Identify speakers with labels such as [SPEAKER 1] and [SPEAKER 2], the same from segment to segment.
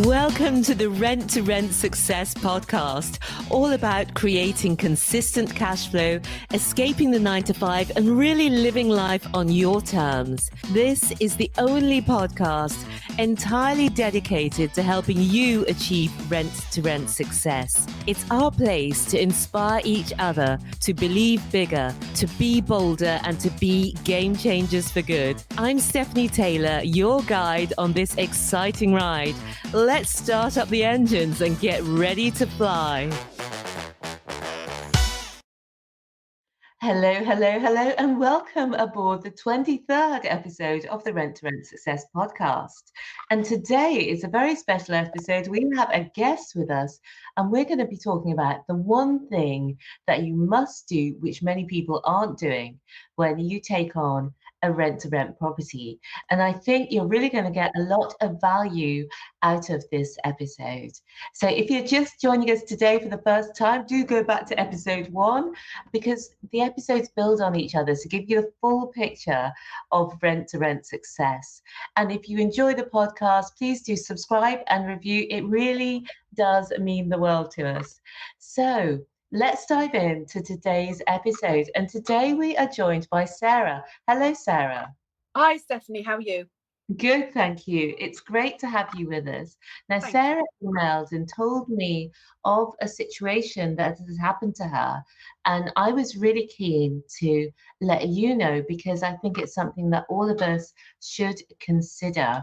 [SPEAKER 1] Welcome to the Rent to Rent Success podcast, all about creating consistent cash flow, escaping the 9-to-5, and really living life on your terms. This is the only podcast entirely dedicated to helping you achieve rent to rent success. It's our place to inspire each other to believe bigger, to be bolder, and to be game changers for good. I'm Stephanie Taylor, your guide on this exciting ride. Let's start up the engines and get ready to fly. Hello, and welcome aboard the 23rd episode of the Rent to Rent Success podcast. And today is a very special episode. We have a guest with us, and we're going to be talking about the one thing that you must do, which many people aren't doing, when you take on a rent-to-rent property. And I think you're really going to get a lot of value out of this episode. So if you're just joining us today for the first time, do go back to episode 1, because the episodes build on each other to give you the full picture of rent-to-rent success. And if you enjoy the podcast, please do subscribe and review. It really does mean the world to us. So let's dive into today's episode. And today we are joined by Sarah. Hello, Sarah.
[SPEAKER 2] Hi, Stephanie. How are you?
[SPEAKER 1] Good, thank you. It's great to have you with us. Now,
[SPEAKER 2] Thank
[SPEAKER 1] Sarah emailed and told me of a situation that has happened to her. And I was really keen to let you know, because I think it's something that all of us should consider.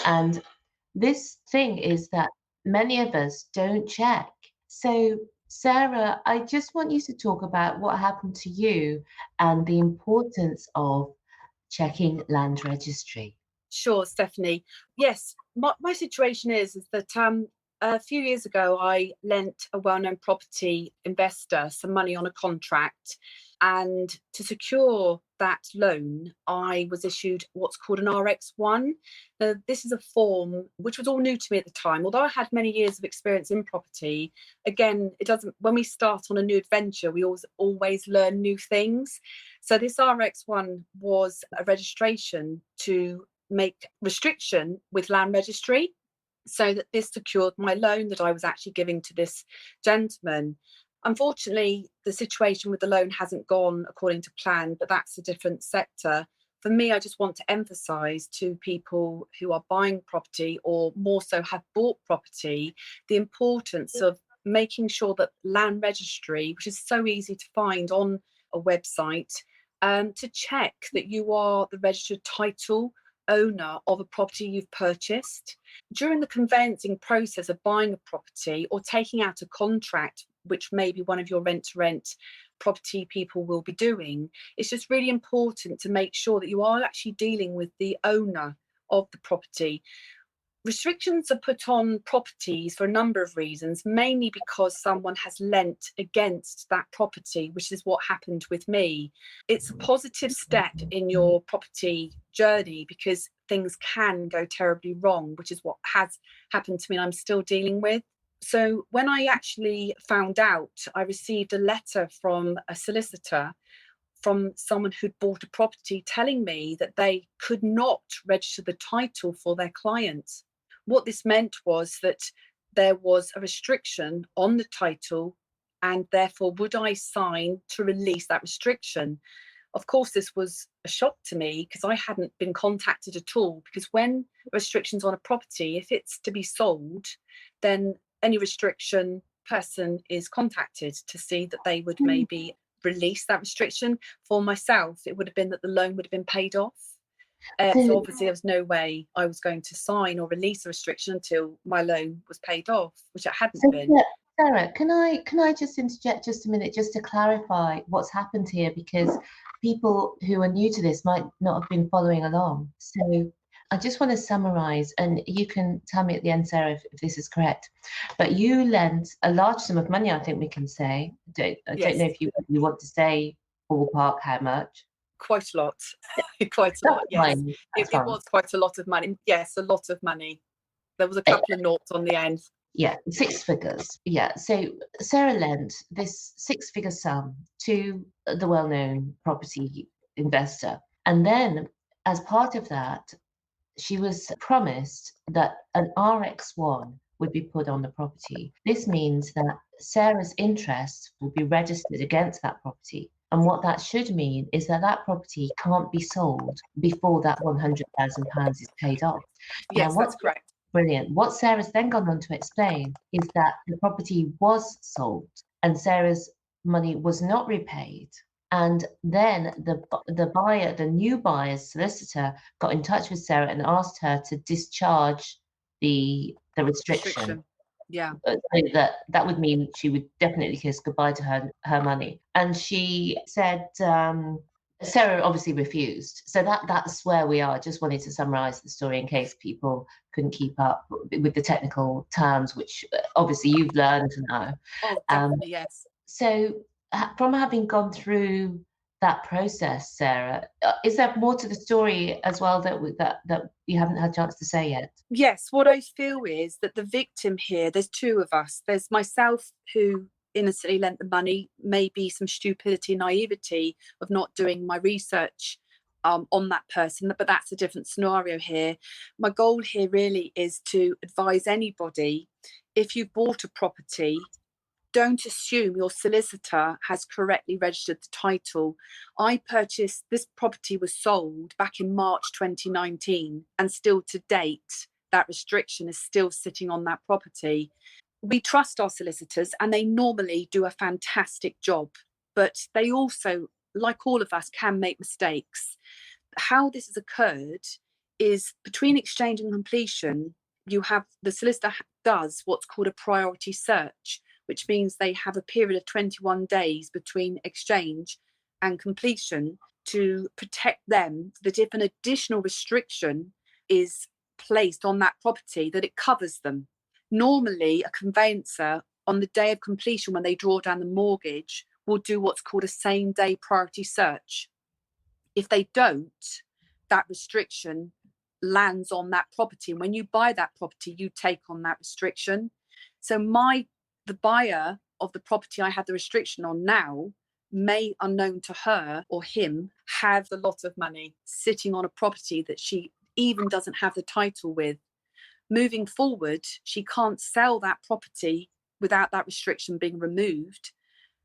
[SPEAKER 1] And this thing is that many of us don't check. So Sarah, I just want you to talk about what happened to you and the importance of checking land registry.
[SPEAKER 2] Sure, Stephanie. Yes, my situation is that a few years ago, I lent a well-known property investor some money on a contract. And to secure that loan, I was issued what's called an RX1. Now, this is a form which was all new to me at the time. Although I had many years of experience in property, again, it doesn't. When we start on a new adventure, we always learn new things. So this RX1 was a registration to make restriction with land registry, so that this secured my loan that I was actually giving to this gentleman. Unfortunately, the situation with the loan hasn't gone according to plan, but that's a different sector. For me, I just want to emphasise to people who are buying property, or more so have bought property, the importance of making sure that land registry, which is so easy to find on a website, to check that you are the registered title owner of a property you've purchased. During the conveyancing process of buying a property or taking out a contract, which maybe one of your rent-to-rent property people will be doing, it's just really important to make sure that you are actually dealing with the owner of the property. Restrictions are put on properties for a number of reasons, mainly because someone has lent against that property, which is what happened with me. It's a positive step in your property journey, because things can go terribly wrong, which is what has happened to me and I'm still dealing with. So when I actually found out, I received a letter from a solicitor from someone who'd bought a property telling me that they could not register the title for their client. What this meant was that there was a restriction on the title, and therefore would I sign to release that restriction? Of course, this was a shock to me, because I hadn't been contacted at all. Because when restrictions on a property, if it's to be sold, then any restriction person is contacted to see that they would maybe release that restriction. For myself, it would have been that the loan would have been paid off. So obviously there was no way I was going to sign or release a restriction until my loan was paid off, which it hadn't been.
[SPEAKER 1] Sarah, can I just interject just a minute just to clarify what's happened here, because people who are new to this might not have been following along. So I just want to summarize, and you can tell me at the end, Sarah, if this is correct. But you lent a large sum of money, I think we can say. I don't know if you want to say ballpark how much.
[SPEAKER 2] Quite a lot. Quite a lot, yes. It was quite a lot of money. Yes, a lot of money. There was a couple of noughts on the end.
[SPEAKER 1] Yeah, 6 figures. Yeah, so Sarah lent this 6-figure sum to the well-known property investor. And then as part of that, she was promised that an RX1 would be put on the property. This means that Sarah's interest will be registered against that property. And what that should mean is that that property can't be sold before that £100,000 is paid off.
[SPEAKER 2] Yes, that's correct.
[SPEAKER 1] Brilliant. What Sarah's then gone on to explain is that the property was sold and Sarah's money was not repaid. And then the buyer, the new buyer's solicitor, got in touch with Sarah and asked her to discharge the restriction.
[SPEAKER 2] Yeah.
[SPEAKER 1] That would mean she would definitely kiss goodbye to her money. And she said, Sarah obviously refused. So that's where we are. Just wanted to summarize the story in case people couldn't keep up with the technical terms, which obviously you've learned now.
[SPEAKER 2] Oh, definitely, yes.
[SPEAKER 1] So from having gone through that process, Sarah, is there more to the story as well that you haven't had a chance to say yet?
[SPEAKER 2] Yes, what I feel is that the victim here, there's two of us. There's myself, who innocently lent the money, maybe some stupidity, naivety of not doing my research on that person, but that's a different scenario here. My goal here really is to advise anybody, if you've bought a property, don't assume your solicitor has correctly registered the title. I purchased, this property was sold back in March 2019, and still to date, that restriction is still sitting on that property. We trust our solicitors and they normally do a fantastic job, but they also, like all of us, can make mistakes. How this has occurred is between exchange and completion, you have the solicitor does what's called a priority search, which means they have a period of 21 days between exchange and completion to protect them, that if an additional restriction is placed on that property, that it covers them. Normally, a conveyancer, on the day of completion, when they draw down the mortgage, will do what's called a same-day priority search. If they don't, that restriction lands on that property. And when you buy that property, you take on that restriction. So the buyer of the property I have the restriction on now may, unknown to her or him, have a lot of money sitting on a property that she even doesn't have the title with. Moving forward, she can't sell that property without that restriction being removed.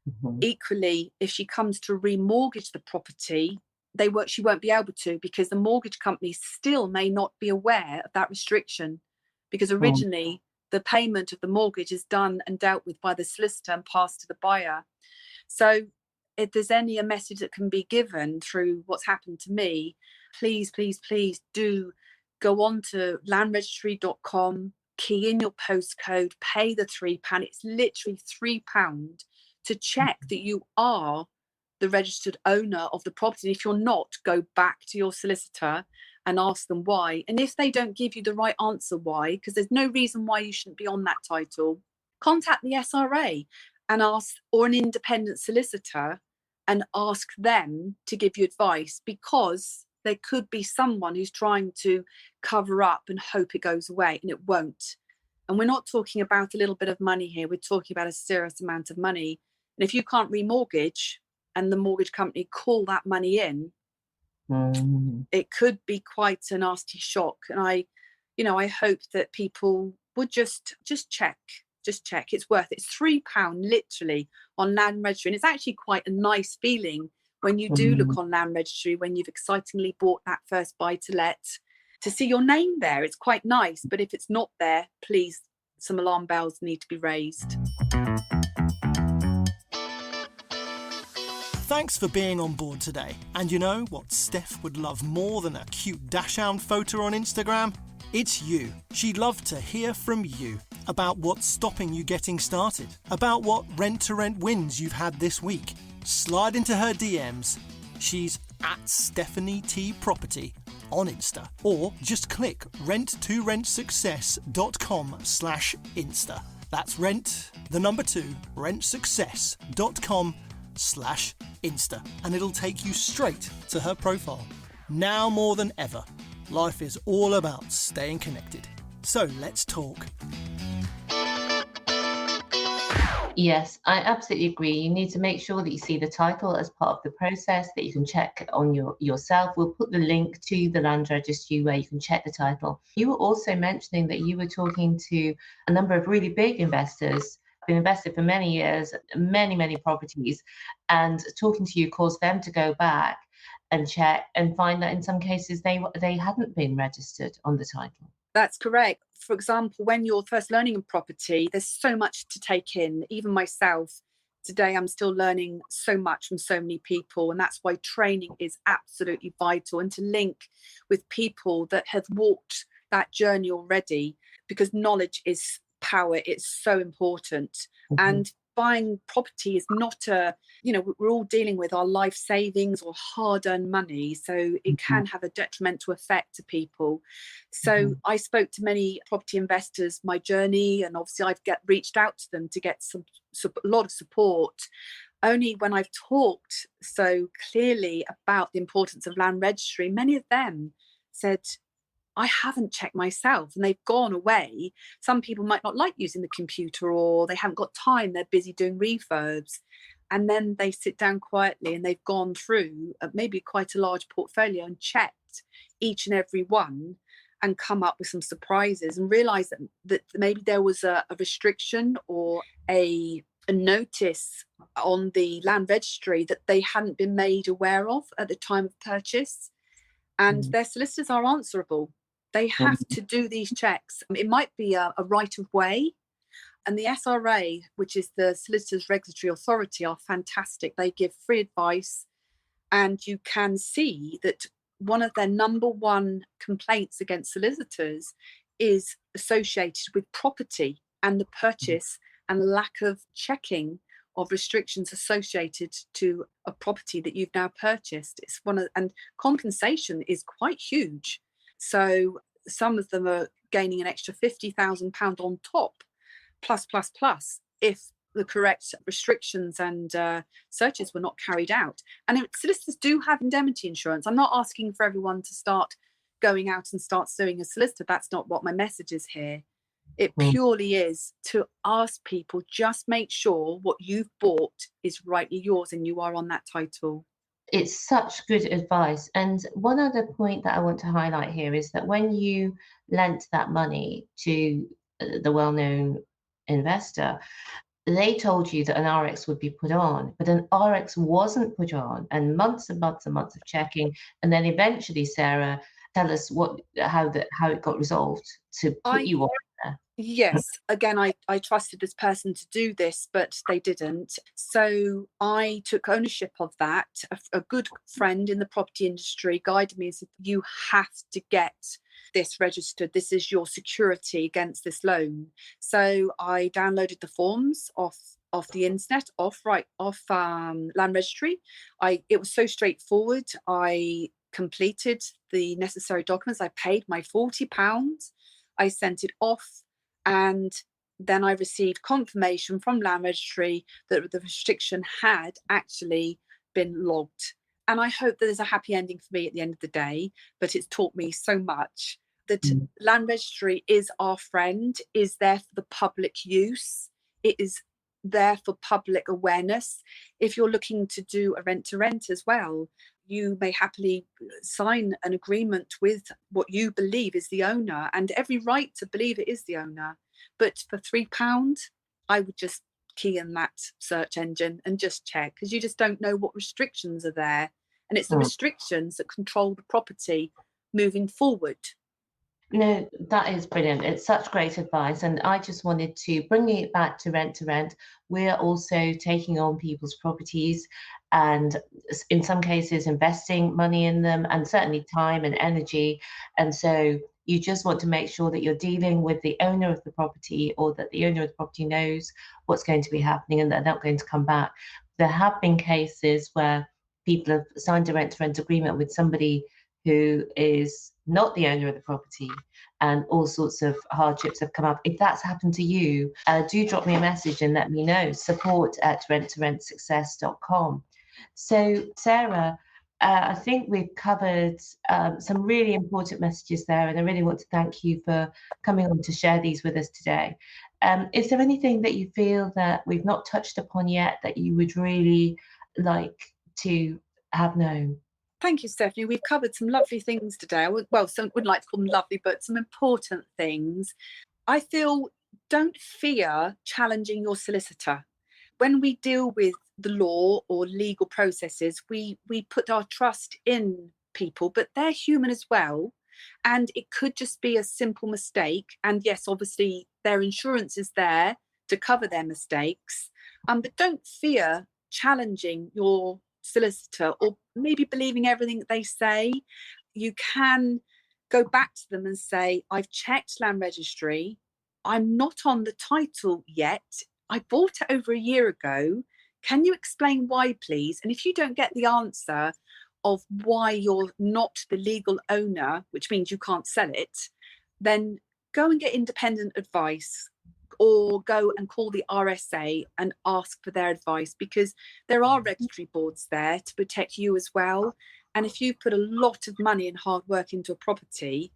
[SPEAKER 2] Mm-hmm. Equally, if she comes to remortgage the property, she won't be able to, because the mortgage company still may not be aware of that restriction, because originally the payment of the mortgage is done and dealt with by the solicitor and passed to the buyer. So if there's a message that can be given through what's happened to me, please, please, please do go on to landregistry.com, key in your postcode, pay the £3. It's literally £3 to check that you are the registered owner of the property. If you're not, go back to your solicitor and ask them why. And if they don't give you the right answer why, because there's no reason why you shouldn't be on that title, contact the SRA and ask, or an independent solicitor, and ask them to give you advice, because there could be someone who's trying to cover up and hope it goes away, and it won't. And we're not talking about a little bit of money here. We're talking about a serious amount of money. And if you can't remortgage and the mortgage company call that money in, it could be quite a nasty shock. And I hope that people would just check. It's worth it. It's £3 literally on Land Registry. And it's actually quite a nice feeling when you do look on Land Registry, when you've excitingly bought that first buy to let, to see your name there. It's quite nice. But if it's not there, please, some alarm bells need to be raised.
[SPEAKER 3] Thanks for being on board today. And you know what Steph would love more than a cute dash-hound photo on Instagram? It's you. She'd love to hear from you about what's stopping you getting started, about what rent-to-rent wins you've had this week. Slide into her DMs. She's at Stephanie T Property on Insta, or just click rent2rentsuccess.com/Insta. That's rentsuccess.com/Insta, and it'll take you straight to her profile. Now more than ever, life is all about staying connected. So let's talk.
[SPEAKER 1] Yes, I absolutely agree. You need to make sure that you see the title as part of the process, that you can check on yourself. We'll put the link to the land registry where you can check the title. You were also mentioning that you were talking to a number of really big investors, been invested for many years, many properties, and talking to you caused them to go back and check and find that in some cases they hadn't been registered on the title.
[SPEAKER 2] That's correct. For example, when you're first learning in property, there's so much to take in. Even myself, today I'm still learning so much from so many people. And that's why training is absolutely vital, and to link with people that have walked that journey already, because knowledge is power. It's so important.
[SPEAKER 1] Mm-hmm.
[SPEAKER 2] And buying property is not we're all dealing with our life savings or hard-earned money, so it can have a detrimental effect to people. So I spoke to many property investors, my journey, and obviously I've reached out to them to get a lot of support. Only when I've talked so clearly about the importance of land registry, many of them said, I haven't checked myself, and they've gone away. Some people might not like using the computer, or they haven't got time, they're busy doing refurbs. And then they sit down quietly and they've gone through maybe quite a large portfolio and checked each and every one and come up with some surprises and realised that maybe there was a restriction or a notice on the land registry that they hadn't been made aware of at the time of purchase. And their solicitors are answerable. They have to do these checks. It might be a right of way. And the SRA, which is the Solicitors Regulatory Authority, are fantastic. They give free advice. And you can see that one of their number one complaints against solicitors is associated with property and the purchase and lack of checking of restrictions associated to a property that you've now purchased. And compensation is quite huge. So some of them are gaining an extra £50,000 on top, plus, if the correct restrictions and searches were not carried out. And solicitors do have indemnity insurance. I'm not asking for everyone to start going out and start suing a solicitor. That's not what my message is here. It purely is to ask people, just make sure what you've bought is rightly yours and you are on that title.
[SPEAKER 1] It's such good advice. And one other point that I want to highlight here is that when you lent that money to the well-known investor, they told you that an RX would be put on, but an RX wasn't put on, and months and months and months of checking. And then eventually, Sarah, tell us how it got resolved to put you on there.
[SPEAKER 2] Yes, again, I trusted this person to do this, but they didn't. So I took ownership of that. A good friend in the property industry guided me and said, you have to get this registered. This is your security against this loan. So I downloaded the forms off the internet, off land registry. It was so straightforward. I completed the necessary documents. I paid my £40. I sent it off. And then I received confirmation from land registry that the restriction had actually been logged. And I hope that there's a happy ending for me at the end of the day, but it's taught me so much that land registry is our friend, is there for the public use. It is there for public awareness. If you're looking to do a rent-to-rent as well, you may happily sign an agreement with what you believe is the owner, and every right to believe it is the owner. But for £3, I would just key in that search engine and just check, because you just don't know what restrictions are there. And it's the restrictions that control the property moving forward.
[SPEAKER 1] No, that is brilliant. It's such great advice. And I just wanted to bring it back to rent. We're also taking on people's properties and in some cases investing money in them, and certainly time and energy. And so you just want to make sure that you're dealing with the owner of the property, or that the owner of the property knows what's going to be happening and they're not going to come back. There have been cases where people have signed a rent-to-rent agreement with somebody who is not the owner of the property, and all sorts of hardships have come up. If that's happened to you, do drop me a message and let me know. support@renttoRentsuccess.com. So, Sarah, I think we've covered some really important messages there, and I really want to thank you for coming on to share these with us today. Is there anything that you feel that we've not touched upon yet that you would really like to have known?
[SPEAKER 2] Thank you, Stephanie. We've covered some lovely things today. Some wouldn't like to call them lovely, but some important things. I feel, don't fear challenging your solicitor. When we deal with the law or legal processes, we put our trust in people, but they're human as well. And it could just be a simple mistake. And yes, obviously, their insurance is there to cover their mistakes. But don't fear challenging your solicitor or maybe believing everything they say. You can go back to them and say, I've checked land registry. I'm not on the title yet. I bought it over a year ago. Can you explain why, please? And if you don't get the answer of why you're not the legal owner, which means you can't sell it, then go and get independent advice, or go and call the RSA and ask for their advice, because there are registry boards there to protect you as well. And if you put a lot of money and hard work into a property,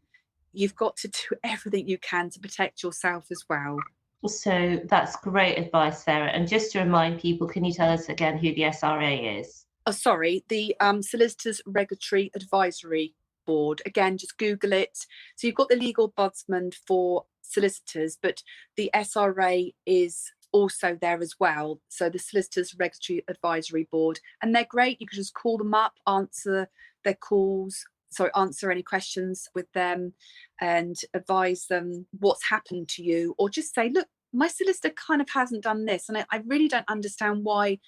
[SPEAKER 2] you've got to do everything you can to protect yourself as well.
[SPEAKER 1] So that's great advice, Sarah. And just to remind people, can you tell us again who the SRA is?
[SPEAKER 2] The Solicitors Regulatory Advisory Board. Again, just Google it. So you've got the legal ombudsman for solicitors, but the SRA is also there as well. So the Solicitors Regulatory Advisory Board, and they're great. You can just call them up, answer their calls, answer any questions with them and advise them what's happened to you, or just say, look, my solicitor kind of hasn't done this and I really don't understand why,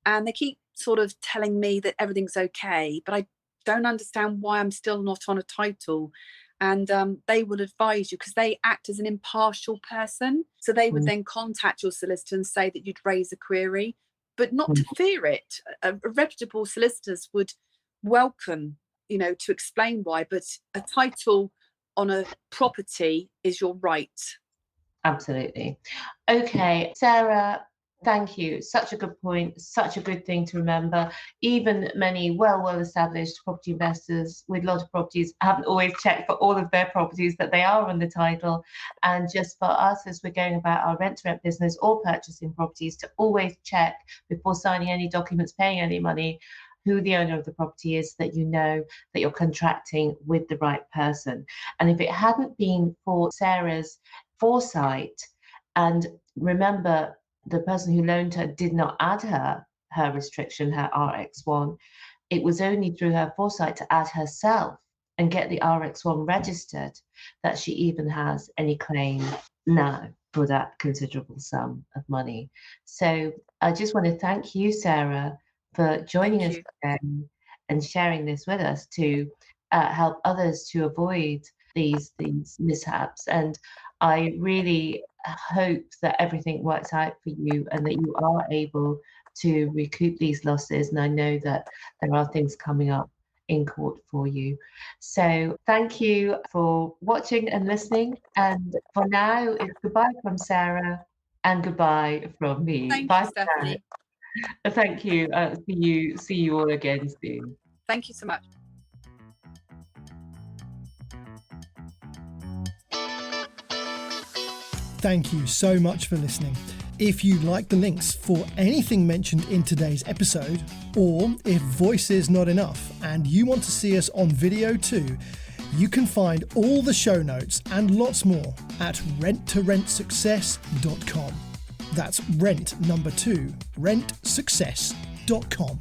[SPEAKER 2] and they keep sort of telling me that everything's okay, but I don't understand why I'm still not on a title. And they will advise you, because they act as an impartial person. So they would then contact your solicitor and say that you'd raise a query, but not to fear it. Reputable solicitors would welcome, to explain why, but a title on a property is your right.
[SPEAKER 1] Absolutely. Okay, Sarah, thank you. Such a good point, such a good thing to remember. Even many well-established property investors with a lot of properties haven't always checked for all of their properties that they are on the title. And just for us, as we're going about our rent-to-rent business or purchasing properties, to always check before signing any documents, paying any money, who the owner of the property is, that you know that you're contracting with the right person. And if it hadn't been for Sarah's foresight, and remember, the person who loaned her did not add her restriction, her RX1. It was only through her foresight to add herself and get the RX1 registered that she even has any claim now for that considerable sum of money. So I just want to thank you, Sarah, for joining us today and sharing this with us to help others to avoid these mishaps. And I really hope that everything works out for you and that you are able to recoup these losses. And I know that there are things coming up in court for you. So thank you for watching and listening. And for now, it's goodbye from Sarah and goodbye from me.
[SPEAKER 2] Thank
[SPEAKER 1] Bye,
[SPEAKER 2] you, Stephanie.
[SPEAKER 1] Thank you. See you all again soon.
[SPEAKER 2] Thank you so much.
[SPEAKER 3] Thank you so much for listening. If you like the links for anything mentioned in today's episode, or if voice is not enough and you want to see us on video too, you can find all the show notes and lots more at renttoRentSuccess.com. That's rent number 2, rentsuccess.com.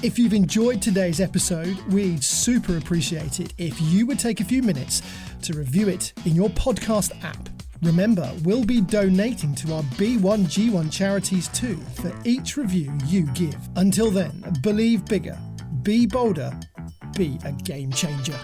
[SPEAKER 3] If you've enjoyed today's episode, we'd super appreciate it if you would take a few minutes to review it in your podcast app. Remember, we'll be donating to our B1G1 charities too for each review you give. Until then, believe bigger, be bolder, be a game changer.